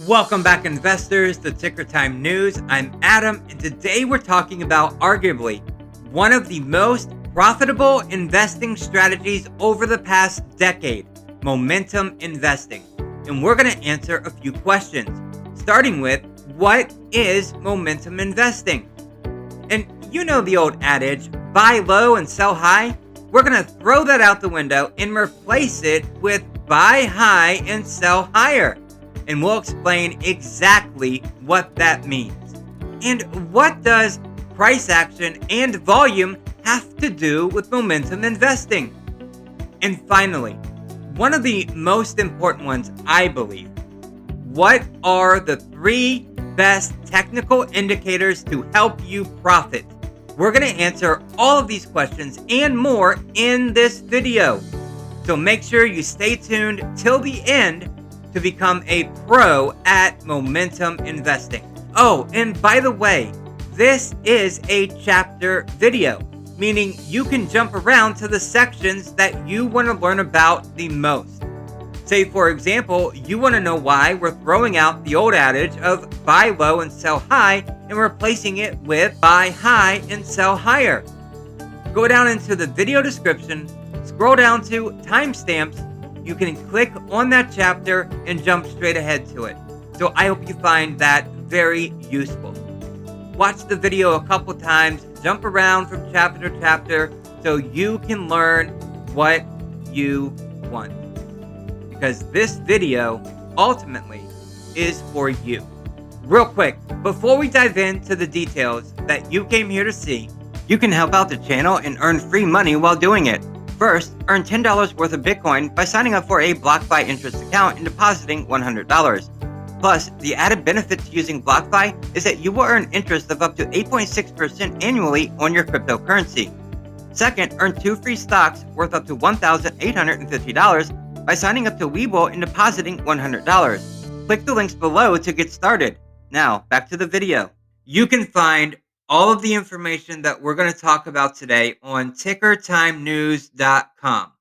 Welcome back, investors, to Ticker Time News. I'm Adam, and today we're talking about arguably one of the most profitable investing strategies over the past decade, momentum investing. And we're going to answer a few questions, starting with what is momentum investing? And you know the old adage, buy low and sell high? We're going to throw that out the window and replace it with buy high and sell higher. And we'll explain exactly what that means. And what does price action and volume have to do with momentum investing? And finally, one of the most important ones, I believe, what are the three best technical indicators to help you profit? We're going to answer all of these questions and more in this video. So make sure you stay tuned till the end to become a pro at momentum investing. Oh, and by the way, this is a chapter video, meaning you can jump around to the sections that you want to learn about the most. Say, for example, you want to know why we're throwing out the old adage of buy low and sell high and replacing it with buy high and sell higher. Go down into the video description, scroll down to timestamps. You can click on that chapter and jump straight ahead to it. So I hope you find that very useful. Watch the video a couple times, jump around from chapter to chapter so you can learn what you want. Because this video ultimately is for you. Real quick, before we dive into the details that you came here to see, you can help out the channel and earn free money while doing it. First, earn $10 worth of Bitcoin by signing up for a BlockFi interest account and depositing $100. Plus, the added benefit to using BlockFi is that you will earn interest of up to 8.6% annually on your cryptocurrency. Second, earn 2 free stocks worth up to $1,850 by signing up to Webull and depositing $100. Click the links below to get started. Now, back to the video. You can find all of the information that we're going to talk about today on tickertimenews.com.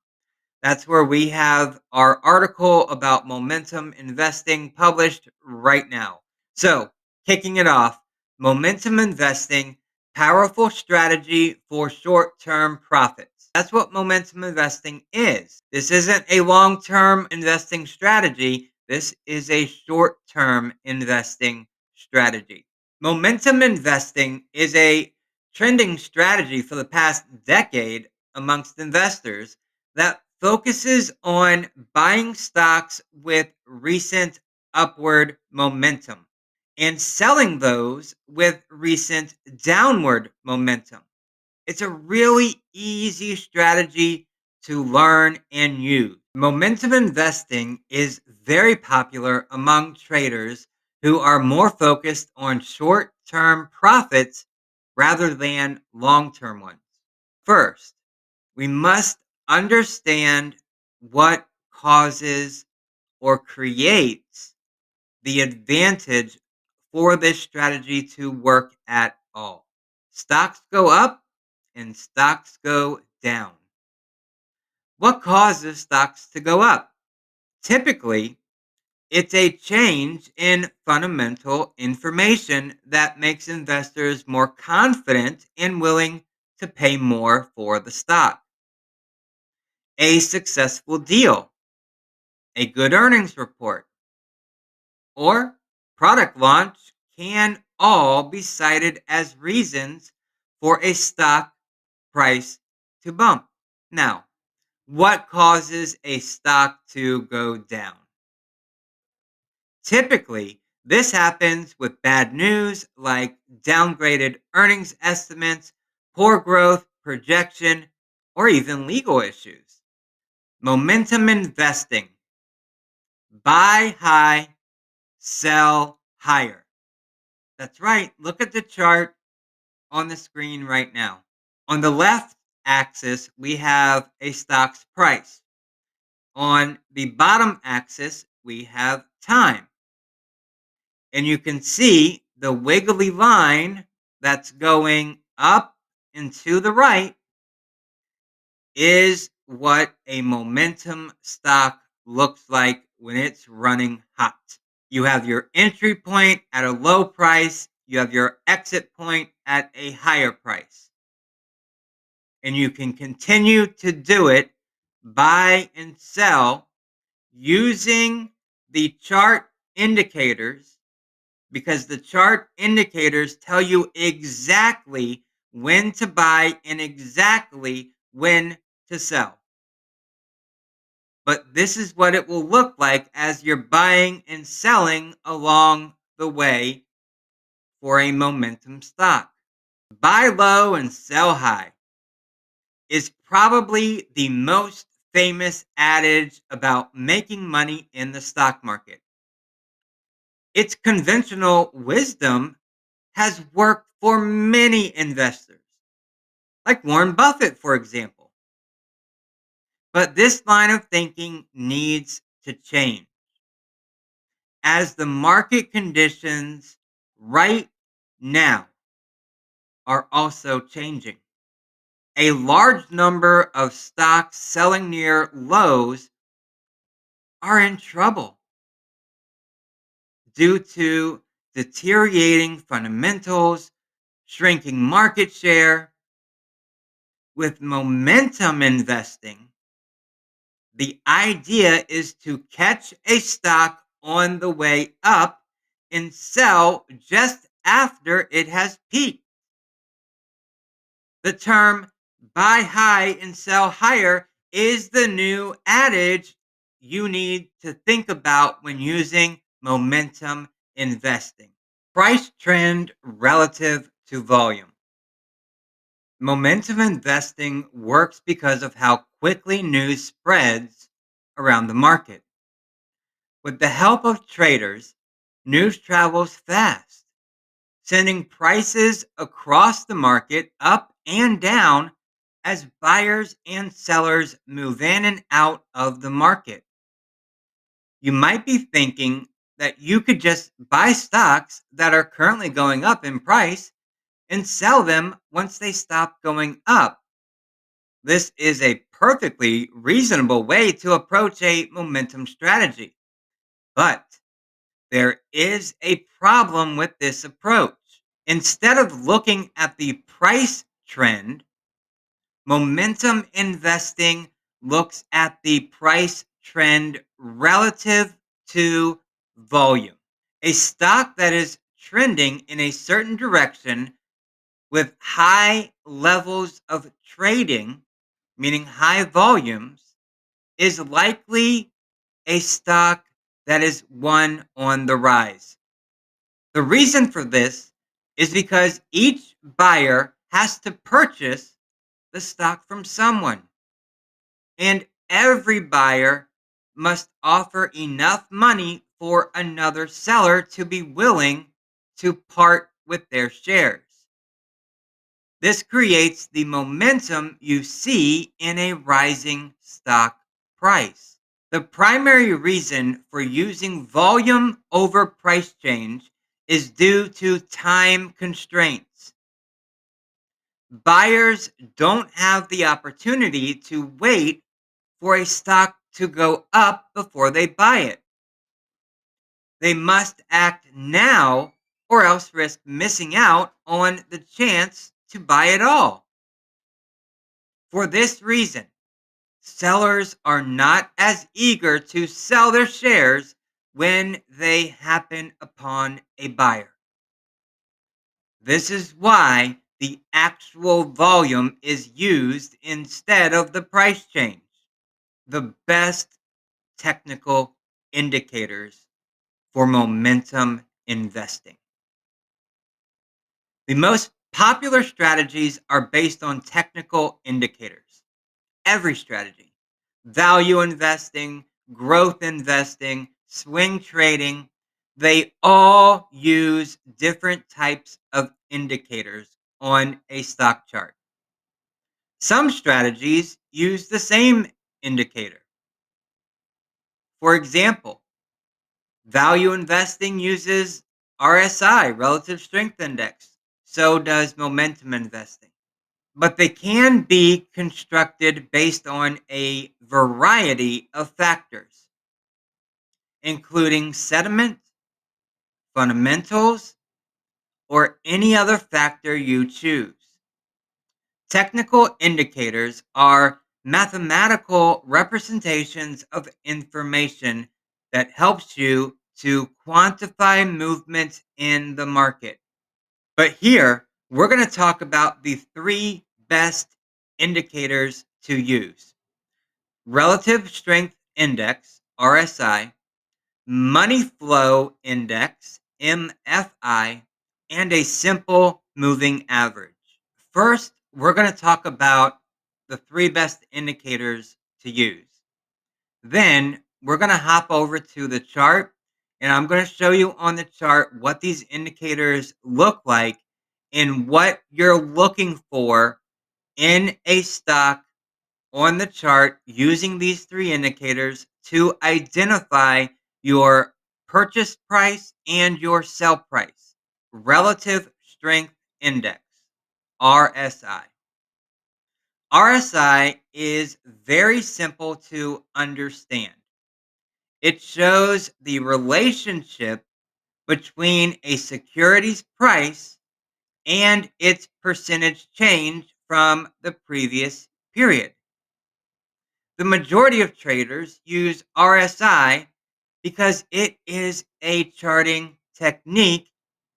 That's where we have our article about momentum investing published right now. So, kicking it off, momentum investing, powerful strategy for short-term profits. That's what momentum investing is. This isn't a long-term investing strategy. This is a short-term investing strategy. Momentum investing is a trending strategy for the past decade amongst investors that focuses on buying stocks with recent upward momentum and selling those with recent downward momentum. It's a really easy strategy to learn and use. Momentum investing is very popular among traders who are more focused on short term profits rather than long term ones. First, we must understand what causes or creates the advantage for this strategy to work at all. Stocks go up and stocks go down. What causes stocks to go up? Typically, it's a change in fundamental information that makes investors more confident and willing to pay more for the stock. A successful deal, a good earnings report, or product launch can all be cited as reasons for a stock price to bump. Now, what causes a stock to go down? Typically, this happens with bad news like downgraded earnings estimates, poor growth projection, or even legal issues. Momentum investing. Buy high, sell higher. That's right. Look at the chart on the screen right now. On the left axis, we have a stock's price. On the bottom axis, we have time. And you can see the wiggly line that's going up and to the right is what a momentum stock looks like when it's running hot. You have your entry point at a low price, you have your exit point at a higher price. And you can continue to do it, buy and sell using the chart indicators, because the chart indicators tell you exactly when to buy and exactly when to sell. But this is what it will look like as you're buying and selling along the way for a momentum stock. Buy low and sell high is probably the most famous adage about making money in the stock market. Its conventional wisdom has worked for many investors, like Warren Buffett, for example. But this line of thinking needs to change as the market conditions right now are also changing. A large number of stocks selling near lows are in trouble due to deteriorating fundamentals, shrinking market share. With momentum investing, the idea is to catch a stock on the way up and sell just after it has peaked. The term buy high and sell higher is the new adage you need to think about when using momentum investing. Price trend relative to volume. Momentum investing works because of how quickly news spreads around the market. With the help of traders, news travels fast, sending prices across the market up and down as buyers and sellers move in and out of the market. You might be thinking that you could just buy stocks that are currently going up in price and sell them once they stop going up. This is a perfectly reasonable way to approach a momentum strategy. But there is a problem with this approach. Instead of looking at the price trend, momentum investing looks at the price trend relative to volume. A stock that is trending in a certain direction with high levels of trading, meaning high volumes, is likely a stock that is one on the rise. The reason for this is because each buyer has to purchase the stock from someone, and every buyer must offer enough money for another seller to be willing to part with their shares. This creates the momentum you see in a rising stock price. The primary reason for using volume over price change is due to time constraints. Buyers don't have the opportunity to wait for a stock to go up before they buy it. They must act now or else risk missing out on the chance to buy it all. For this reason, sellers are not as eager to sell their shares when they happen upon a buyer. This is why the actual volume is used instead of the price change. The best technical indicators for momentum investing. The most popular strategies are based on technical indicators. Every strategy, value investing, growth investing, swing trading, they all use different types of indicators on a stock chart. Some strategies use the same indicator. For example, value investing uses RSI, relative strength index. So does momentum investing. But they can be constructed based on a variety of factors, including sentiment, fundamentals, or any other factor you choose. Technical indicators are mathematical representations of information that helps you to quantify movements in the market. But here, we're going to talk about the three best indicators to use: relative strength index, RSI, money flow index, MFI, and a simple moving average. First, we're going to talk about the three best indicators to use. Then, we're going to hop over to the chart, and I'm going to show you on the chart what these indicators look like and what you're looking for in a stock on the chart using these three indicators to identify your purchase price and your sell price. Relative Strength Index, RSI. RSI is very simple to understand. It shows the relationship between a security's price and its percentage change from the previous period. The majority of traders use RSI because it is a charting technique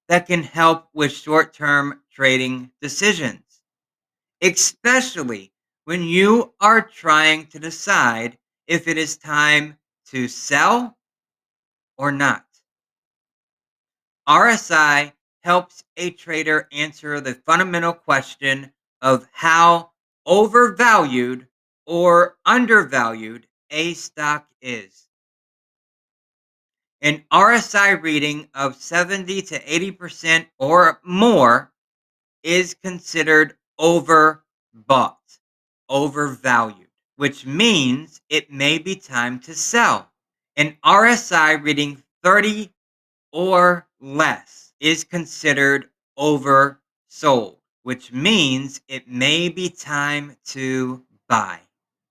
that can help with short term trading decisions, especially when you are trying to decide if it is time to sell or not. RSI helps a trader answer the fundamental question of how overvalued or undervalued a stock is. An RSI reading of 70 to 80% or more is considered overbought, overvalued, which means it may be time to sell. An RSI reading 30 or less is considered oversold, which means it may be time to buy.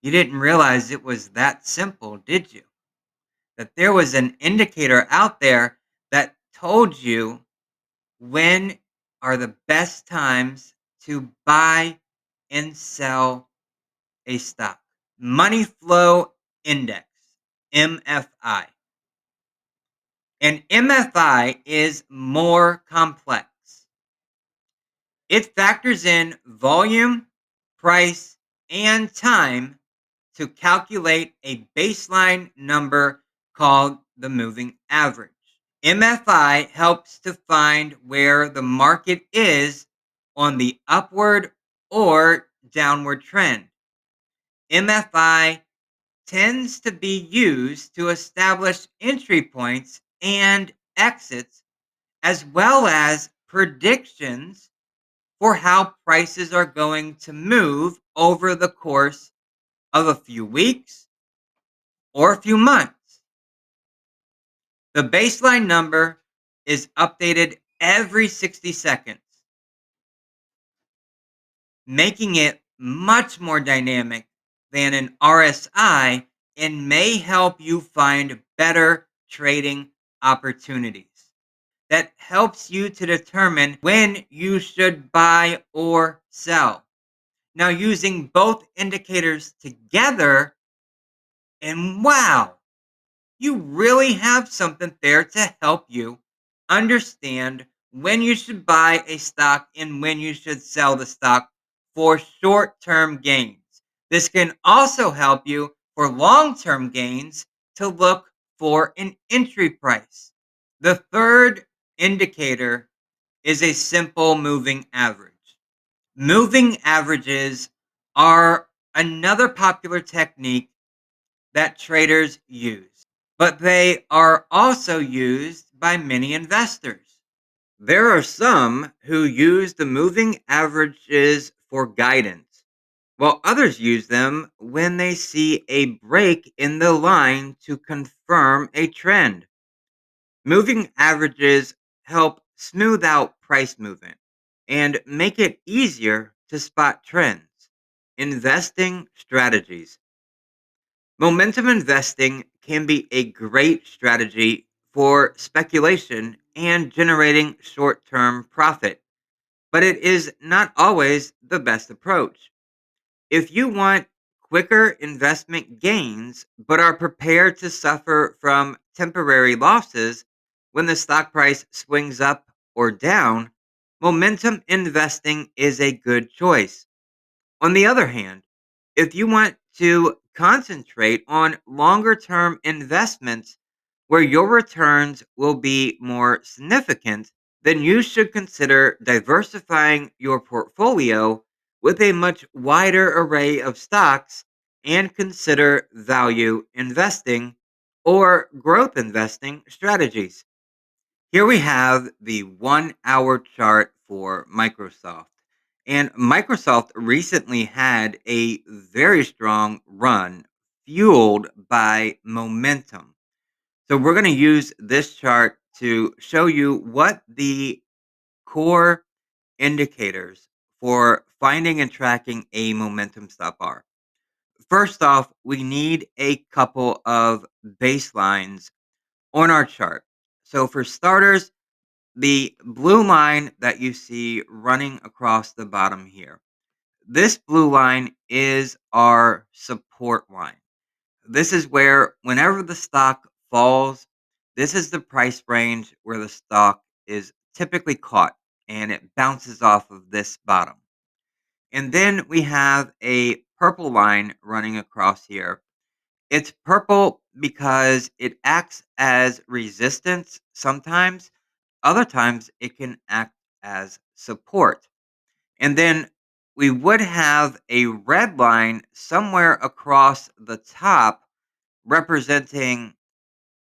You didn't realize it was that simple, did you? That there was an indicator out there that told you when are the best times to buy and sell a stock. Money Flow Index, MFI. And MFI is more complex. It factors in volume, price, and time to calculate a baseline number called the moving average. MFI helps to find where the market is on the upward or downward trend. MFI tends to be used to establish entry points and exits, as well as predictions for how prices are going to move over the course of a few weeks or a few months. The baseline number is updated every 60 seconds, making it much more dynamic than an RSI and may help you find better trading opportunities. That helps you to determine when you should buy or sell. Now, using both indicators together, and wow, you really have something there to help you understand when you should buy a stock and when you should sell the stock for short term gains. This can also help you for long term gains to look for an entry price. The third indicator is a simple moving average. Moving averages are another popular technique that traders use, but they are also used by many investors. There are some who use the moving averages for guidance, while others use them when they see a break in the line to confirm a trend. Moving averages help smooth out price movement and make it easier to spot trends. Investing strategies. Momentum investing can be a great strategy for speculation and generating short term profit, but it is not always the best approach. If you want quicker investment gains, but are prepared to suffer from temporary losses when the stock price swings up or down, momentum investing is a good choice. On the other hand, if you want to concentrate on longer term investments where your returns will be more significant, then you should consider diversifying your portfolio with a much wider array of stocks and consider value investing or growth investing strategies. Here we have the 1 hour chart for Microsoft. And Microsoft recently had a very strong run fueled by momentum. So we're going to use this chart to show you what the core indicators for finding and tracking a momentum stock are. First off, we need a couple of baselines on our chart. So for starters, the blue line that you see running across the bottom here. This blue line is our support line. This is where whenever the stock falls, this is the price range where the stock is typically caught and it bounces off of this bottom. And then we have a purple line running across here. It's purple because it acts as resistance sometimes, other times it can act as support. And then we would have a red line somewhere across the top representing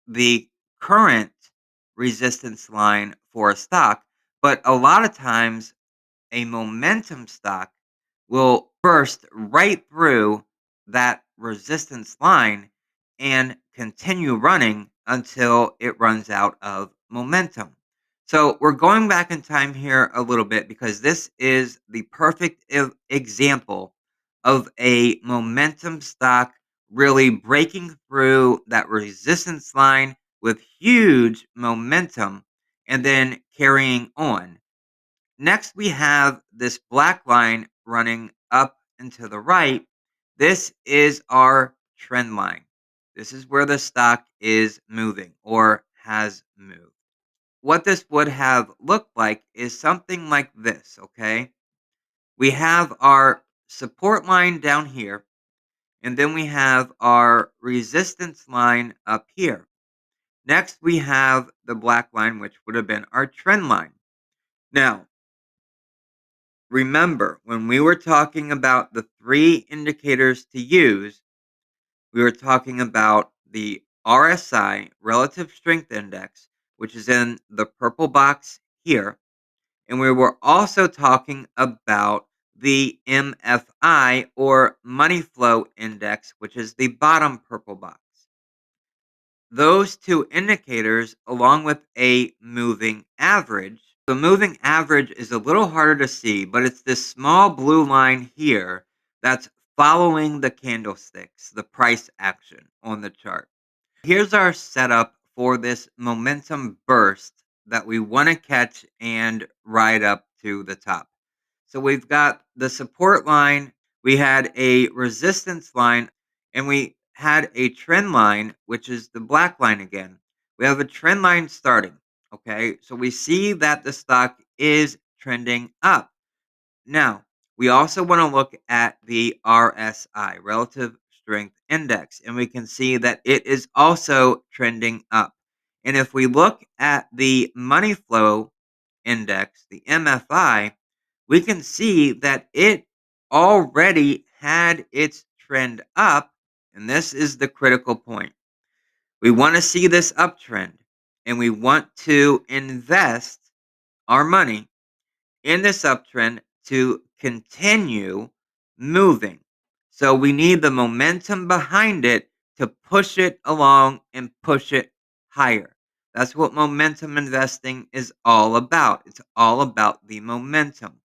the current resistance line for a stock. But a lot of times, a momentum stock will burst right through that resistance line and continue running until it runs out of momentum. So we're going back in time here a little bit because this is the perfect example of a momentum stock really breaking through that resistance line with huge momentum and then carrying on. Next, we have this black line running up and to the right. This is our trend line. This is where the stock is moving or has moved. What this would have looked like is something like this, okay? We have our support line down here, and then we have our resistance line up here. Next, we have the black line, which would have been our trend line. Now, remember, when we were talking about the three indicators to use, we were talking about the RSI, Relative Strength Index, which is in the purple box here. And we were also talking about the MFI or Money Flow Index, which is the bottom purple box. Those two indicators, along with a moving average. The moving average is a little harder to see, but it's this small blue line here that's following the candlesticks, the price action on the chart. Here's our setup for this momentum burst that we want to catch and ride up to the top. So we've got the support line, we had a resistance line, and we had a trend line, which is the black line again. We have a trend line starting. Okay. So we see that the stock is trending up. Now, we also want to look at the RSI, Relative Strength Index, and we can see that it is also trending up. And if we look at the Money Flow Index, the MFI, we can see that it already had its trend up. And this is the critical point. We want to see this uptrend and we want to invest our money in this uptrend to continue moving. So we need the momentum behind it to push it along and push it higher. That's what momentum investing is all about. It's all about the momentum.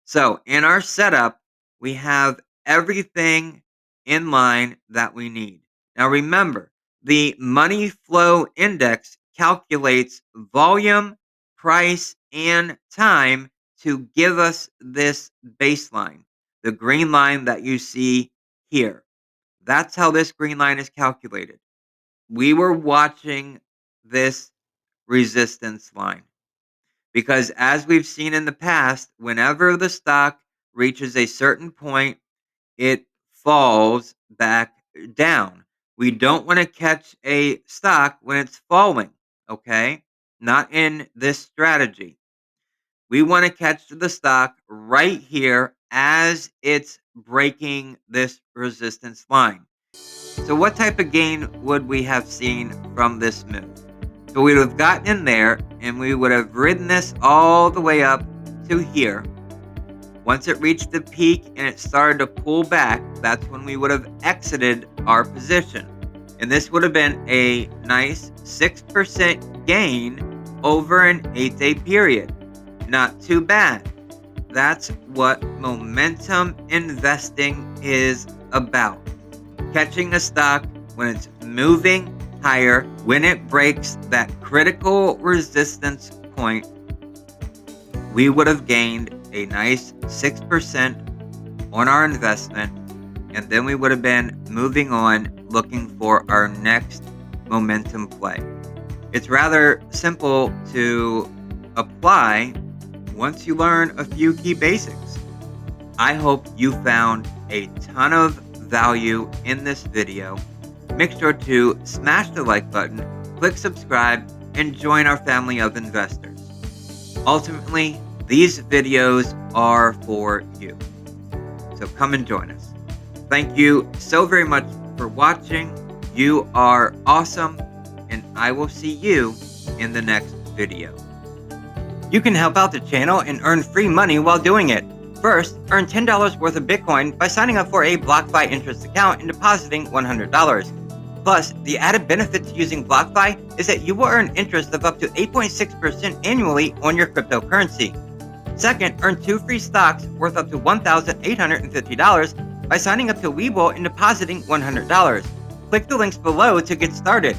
So in our setup, we have everything in line that we need. Now remember, the money flow index calculates volume, price, and time to give us this baseline, the green line that you see here. That's how this green line is calculated. We were watching this resistance line because, as we've seen in the past, whenever the stock reaches a certain point, it falls back down. We don't want to catch a stock when it's falling, okay? Not in this strategy. We want to catch the stock right here as it's breaking this resistance line. So, what type of gain would we have seen from this move? So, we would have gotten in there and we would have ridden this all the way up to here. Once it reached the peak and it started to pull back, that's when we would have exited our position. And this would have been a nice 6% gain over an 8-day period. Not too bad. That's what momentum investing is about. Catching a stock when it's moving higher, when it breaks that critical resistance point, we would have gained a nice 6% on our investment, and then we would have been moving on looking for our next momentum play. It's rather simple to apply once you learn a few key basics. I hope you found a ton of value in this video. Make sure to smash the like button, click subscribe, and join our family of investors. Ultimately, these videos are for you. So come and join us. Thank you so very much for watching. You are awesome, and I will see you in the next video. You can help out the channel and earn free money while doing it. First, earn $10 worth of Bitcoin by signing up for a BlockFi interest account and depositing $100. Plus, the added benefit to using BlockFi is that you will earn interest of up to 8.6% annually on your cryptocurrency. Second, earn 2 free stocks worth up to $1,850 by signing up to Webull and depositing $100. Click the links below to get started.